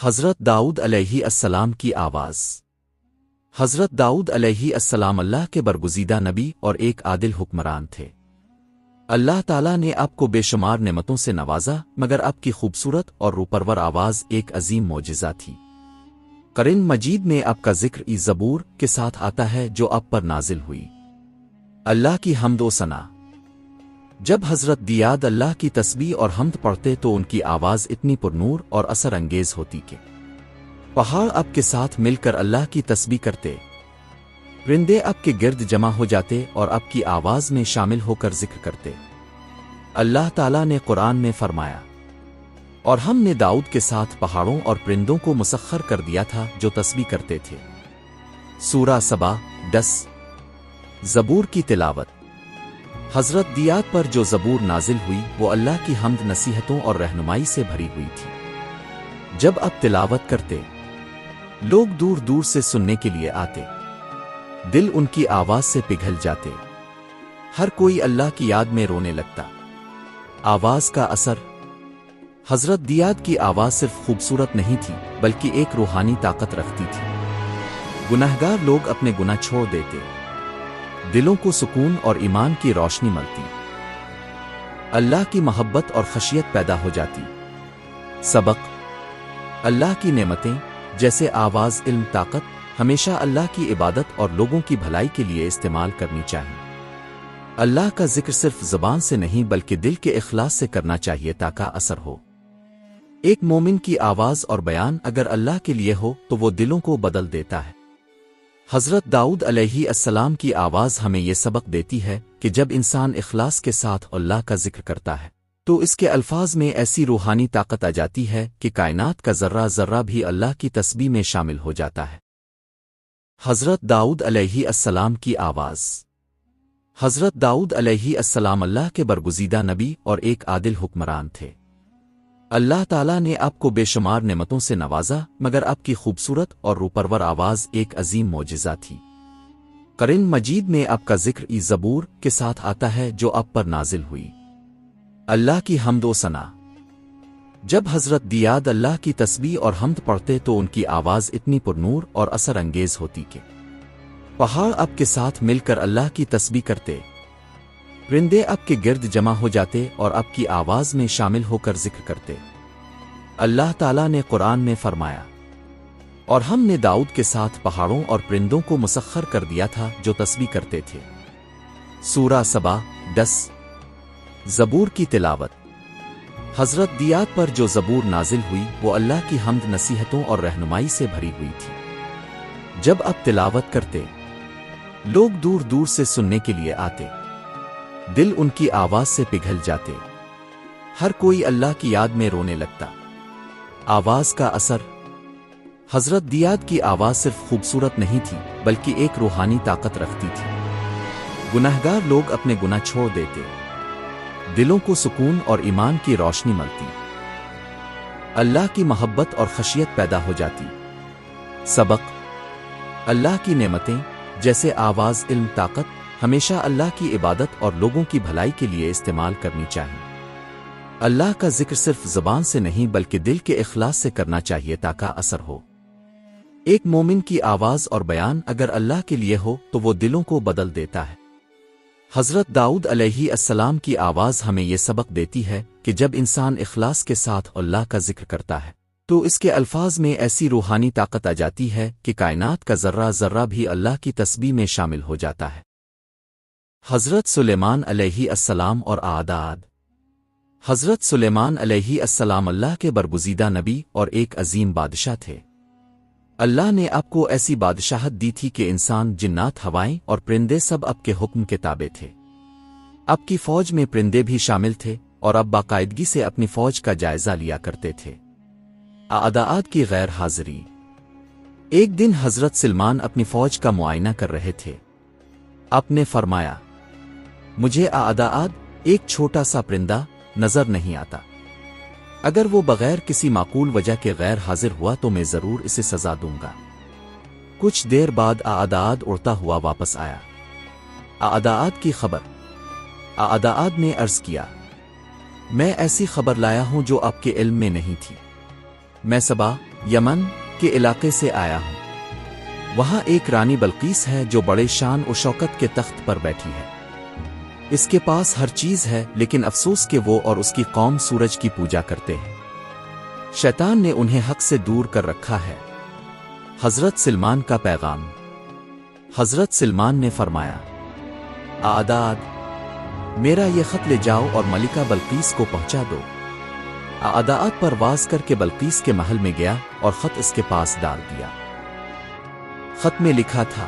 حضرت داؤد علیہ السلام کی آواز۔ حضرت داؤد علیہ السلام اللہ کے برگزیدہ نبی اور ایک عادل حکمران تھے۔ اللہ تعالیٰ نے آپ کو بے شمار نعمتوں سے نوازا، مگر آپ کی خوبصورت اور روپرور آواز ایک عظیم معجزہ تھی۔ قرآن مجید میں آپ کا ذکر زبور کے ساتھ آتا ہے جو آپ پر نازل ہوئی۔ اللہ کی حمد و ثنا۔ جب حضرت دیاد اللہ کی تسبیح اور حمد پڑھتے تو ان کی آواز اتنی پرنور اور اثر انگیز ہوتی کہ پہاڑ آپ کے ساتھ مل کر اللہ کی تسبیح کرتے، پرندے آپ کے گرد جمع ہو جاتے اور آپ کی آواز میں شامل ہو کر ذکر کرتے۔ اللہ تعالیٰ نے قرآن میں فرمایا، اور ہم نے داؤد کے ساتھ پہاڑوں اور پرندوں کو مسخر کر دیا تھا جو تسبیح کرتے تھے۔ سورہ سبا 10۔ زبور کی تلاوت۔ حضرت دیاد پر جو زبور نازل ہوئی وہ اللہ کی حمد، نصیحتوں اور رہنمائی سے بھری ہوئی تھی۔ جب آپ تلاوت کرتے، لوگ دور دور سے سننے کے لیے آتے، دل ان کی آواز سے پگھل جاتے، ہر کوئی اللہ کی یاد میں رونے لگتا۔ آواز کا اثر۔ حضرت دیاد کی آواز صرف خوبصورت نہیں تھی بلکہ ایک روحانی طاقت رکھتی تھی۔ گناہگار لوگ اپنے گناہ چھوڑ دیتے، دلوں کو سکون اور ایمان کی روشنی ملتی، اللہ کی محبت اور خشیت پیدا ہو جاتی۔ سبق۔ اللہ کی نعمتیں جیسے آواز، علم، طاقت ہمیشہ اللہ کی عبادت اور لوگوں کی بھلائی کے لیے استعمال کرنی چاہیے۔ اللہ کا ذکر صرف زبان سے نہیں بلکہ دل کے اخلاص سے کرنا چاہیے تاکہ اثر ہو۔ ایک مومن کی آواز اور بیان اگر اللہ کے لیے ہو تو وہ دلوں کو بدل دیتا ہے۔ حضرت داؤد علیہ السلام کی آواز ہمیں یہ سبق دیتی ہے کہ جب انسان اخلاص کے ساتھ اللہ کا ذکر کرتا ہے تو اس کے الفاظ میں ایسی روحانی طاقت آ جاتی ہے کہ کائنات کا ذرہ ذرہ بھی اللہ کی تسبیح میں شامل ہو جاتا ہے۔ حضرت داؤد علیہ السلام کی آواز۔ حضرت داؤد علیہ السلام اللہ کے برگزیدہ نبی اور ایک عادل حکمران تھے۔ اللہ تعالیٰ نے آپ کو بے شمار نعمتوں سے نوازا، مگر آپ کی خوبصورت اور روپرور آواز ایک عظیم معجزہ تھی۔ قرآن مجید میں آپ کا ذکر زبور کے ساتھ آتا ہے جو آپ پر نازل ہوئی۔ اللہ کی حمد و ثنا۔ جب حضرت دیاد اللہ کی تسبیح اور حمد پڑھتے تو ان کی آواز اتنی پرنور اور اثر انگیز ہوتی کہ پہاڑ آپ کے ساتھ مل کر اللہ کی تسبیح کرتے، پرندے آپ کے گرد جمع ہو جاتے اور آپ کی آواز میں شامل ہو کر ذکر کرتے۔ اللہ تعالیٰ نے قرآن میں فرمایا، اور ہم نے داؤد کے ساتھ پہاڑوں اور پرندوں کو مسخر کر دیا تھا جو تسبیح کرتے تھے۔ سورہ سبا 10۔ زبور کی تلاوت۔ حضرت دیاد پر جو زبور نازل ہوئی وہ اللہ کی حمد، نصیحتوں اور رہنمائی سے بھری ہوئی تھی۔ جب آپ تلاوت کرتے، لوگ دور دور سے سننے کے لیے آتے، دل ان کی آواز سے پگھل جاتے، ہر کوئی اللہ کی یاد میں رونے لگتا۔ آواز کا اثر۔ حضرت دیاد کی آواز صرف خوبصورت نہیں تھی بلکہ ایک روحانی طاقت رکھتی تھی۔ گناہگار لوگ اپنے گناہ چھوڑ دیتے، دلوں کو سکون اور ایمان کی روشنی ملتی، اللہ کی محبت اور خشیت پیدا ہو جاتی۔ سبق۔ اللہ کی نعمتیں جیسے آواز، علم، طاقت ہمیشہ اللہ کی عبادت اور لوگوں کی بھلائی کے لیے استعمال کرنی چاہیے۔ اللہ کا ذکر صرف زبان سے نہیں بلکہ دل کے اخلاص سے کرنا چاہیے تاکہ اثر ہو۔ ایک مومن کی آواز اور بیان اگر اللہ کے لیے ہو تو وہ دلوں کو بدل دیتا ہے۔ حضرت داؤد علیہ السلام کی آواز ہمیں یہ سبق دیتی ہے کہ جب انسان اخلاص کے ساتھ اللہ کا ذکر کرتا ہے تو اس کے الفاظ میں ایسی روحانی طاقت آ جاتی ہے کہ کائنات کا ذرہ ذرہ بھی اللہ کی تسبیح میں شامل ہو جاتا ہے۔ حضرت سلیمان علیہ السلام اور اعداد۔ حضرت سلیمان علیہ السلام اللہ کے برگزیدہ نبی اور ایک عظیم بادشاہ تھے۔ اللہ نے آپ کو ایسی بادشاہت دی تھی کہ انسان، جنات، ہوائیں اور پرندے سب آپ کے حکم کے تابع تھے۔ آپ کی فوج میں پرندے بھی شامل تھے اور آپ باقاعدگی سے اپنی فوج کا جائزہ لیا کرتے تھے۔ اعداد کی غیر حاضری۔ ایک دن حضرت سلمان اپنی فوج کا معائنہ کر رہے تھے۔ آپ نے فرمایا، مجھے اعداد ایک چھوٹا سا پرندہ نظر نہیں آتا، اگر وہ بغیر کسی معقول وجہ کے غیر حاضر ہوا تو میں ضرور اسے سزا دوں گا۔ کچھ دیر بعد اعداد اڑتا ہوا واپس آیا۔ اعداد کی خبر۔ اعداد نے عرض کیا، میں ایسی خبر لایا ہوں جو آپ کے علم میں نہیں تھی۔ میں صبا یمن کے علاقے سے آیا ہوں۔ وہاں ایک رانی بلقیس ہے جو بڑے شان و شوکت کے تخت پر بیٹھی ہے۔ اس کے پاس ہر چیز ہے، لیکن افسوس کہ وہ اور اس کی قوم سورج کی پوجا کرتے ہیں۔ شیطان نے انہیں حق سے دور کر رکھا ہے۔ حضرت سلمان کا پیغام۔ حضرت سلمان نے فرمایا، آداد میرا یہ خط لے جاؤ اور ملکہ بلقیس کو پہنچا دو۔ آداد پرواز کر کے بلقیس کے محل میں گیا اور خط اس کے پاس ڈال دیا۔ خط میں لکھا تھا،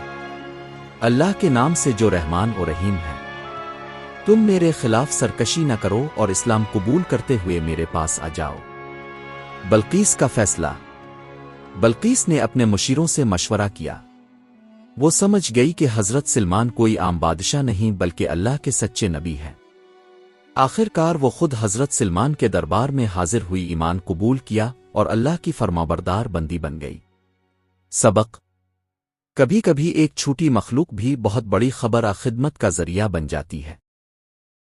اللہ کے نام سے جو رحمان و رحیم ہے، تم میرے خلاف سرکشی نہ کرو اور اسلام قبول کرتے ہوئے میرے پاس آ جاؤ۔ بلقیس کا فیصلہ۔ بلقیس نے اپنے مشیروں سے مشورہ کیا۔ وہ سمجھ گئی کہ حضرت سلمان کوئی عام بادشاہ نہیں بلکہ اللہ کے سچے نبی ہیں۔ آخر کار وہ خود حضرت سلمان کے دربار میں حاضر ہوئی، ایمان قبول کیا اور اللہ کی فرمانبردار بندی بن گئی۔ سبق: کبھی کبھی ایک چھوٹی مخلوق بھی بہت بڑی خبر خدمت کا ذریعہ بن جاتی ہے۔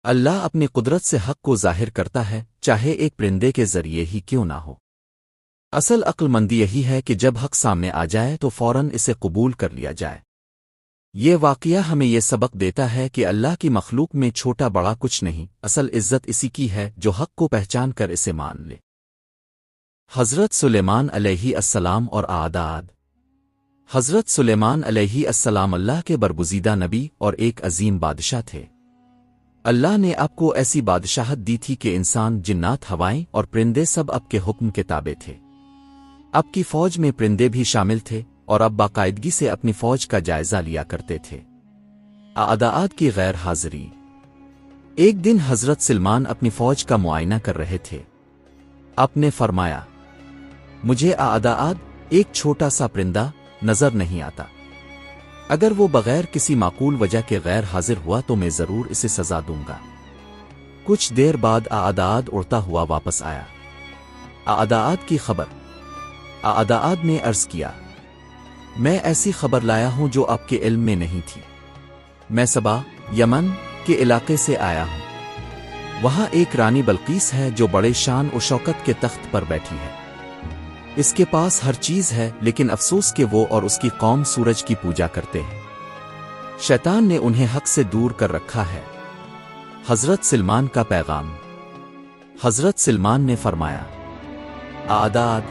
اللہ اپنی قدرت سے حق کو ظاہر کرتا ہے، چاہے ایک پرندے کے ذریعے ہی کیوں نہ ہو۔ اصل عقل مندی یہی ہے کہ جب حق سامنے آ جائے تو فوراً اسے قبول کر لیا جائے۔ یہ واقعہ ہمیں یہ سبق دیتا ہے کہ اللہ کی مخلوق میں چھوٹا بڑا کچھ نہیں، اصل عزت اسی کی ہے جو حق کو پہچان کر اسے مان لے۔ حضرت سلیمان علیہ السلام اور آداد۔ حضرت سلیمان علیہ السلام اللہ کے برگزیدہ نبی اور ایک عظیم بادشاہ تھے۔ اللہ نے آپ کو ایسی بادشاہت دی تھی کہ انسان، جنات، ہوائیں اور پرندے سب آپ کے حکم کے تابع تھے۔ آپ کی فوج میں پرندے بھی شامل تھے اور اب باقاعدگی سے اپنی فوج کا جائزہ لیا کرتے تھے۔ آداد کی غیر حاضری۔ ایک دن حضرت سلمان اپنی فوج کا معائنہ کر رہے تھے۔ آپ نے فرمایا، مجھے آداد ایک چھوٹا سا پرندہ نظر نہیں آتا۔ اگر وہ بغیر کسی معقول وجہ کے غیر حاضر ہوا تو میں ضرور اسے سزا دوں گا۔ کچھ دیر بعد آداد اڑتا ہوا واپس آیا۔ آداد کی خبر۔ آداد نے عرض کیا، میں ایسی خبر لایا ہوں جو آپ کے علم میں نہیں تھی۔ میں سبا، یمن کے علاقے سے آیا ہوں۔ وہاں ایک رانی بلقیس ہے جو بڑے شان و شوکت کے تخت پر بیٹھی ہے۔ اس کے پاس ہر چیز ہے، لیکن افسوس کہ وہ اور اس کی قوم سورج کی پوجا کرتے ہیں۔ شیطان نے انہیں حق سے دور کر رکھا ہے۔ حضرت سلمان کا پیغام۔ حضرت سلمان نے فرمایا، آداد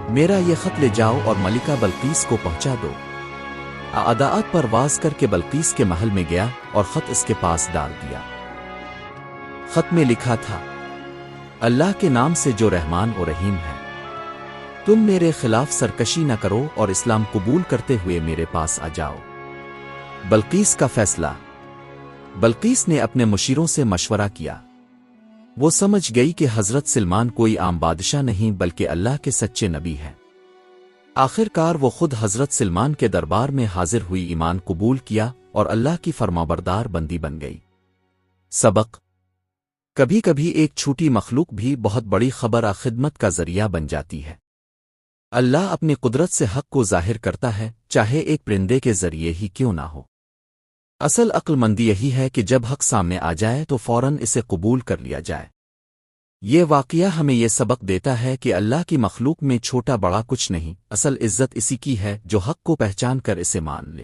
میرا یہ خط لے جاؤ اور ملکہ بلقیس کو پہنچا دو۔ آداد پرواز کر کے بلقیس کے محل میں گیا اور خط اس کے پاس ڈال دیا۔ خط میں لکھا تھا، اللہ کے نام سے جو رحمان و رحیم ہے، تم میرے خلاف سرکشی نہ کرو اور اسلام قبول کرتے ہوئے میرے پاس آ جاؤ۔ بلقیس کا فیصلہ۔ بلقیس نے اپنے مشیروں سے مشورہ کیا۔ وہ سمجھ گئی کہ حضرت سلمان کوئی عام بادشاہ نہیں بلکہ اللہ کے سچے نبی ہیں۔ آخر کار وہ خود حضرت سلمان کے دربار میں حاضر ہوئی، ایمان قبول کیا اور اللہ کی فرمانبردار بندی بن گئی۔ سبق: کبھی کبھی ایک چھوٹی مخلوق بھی بہت بڑی خبر خدمت کا ذریعہ بن جاتی ہے۔ اللہ اپنی قدرت سے حق کو ظاہر کرتا ہے، چاہے ایک پرندے کے ذریعے ہی کیوں نہ ہو۔ اصل عقل مندی یہی ہے کہ جب حق سامنے آ جائے تو فوراً اسے قبول کر لیا جائے۔ یہ واقعہ ہمیں یہ سبق دیتا ہے کہ اللہ کی مخلوق میں چھوٹا بڑا کچھ نہیں، اصل عزت اسی کی ہے جو حق کو پہچان کر اسے مان لے۔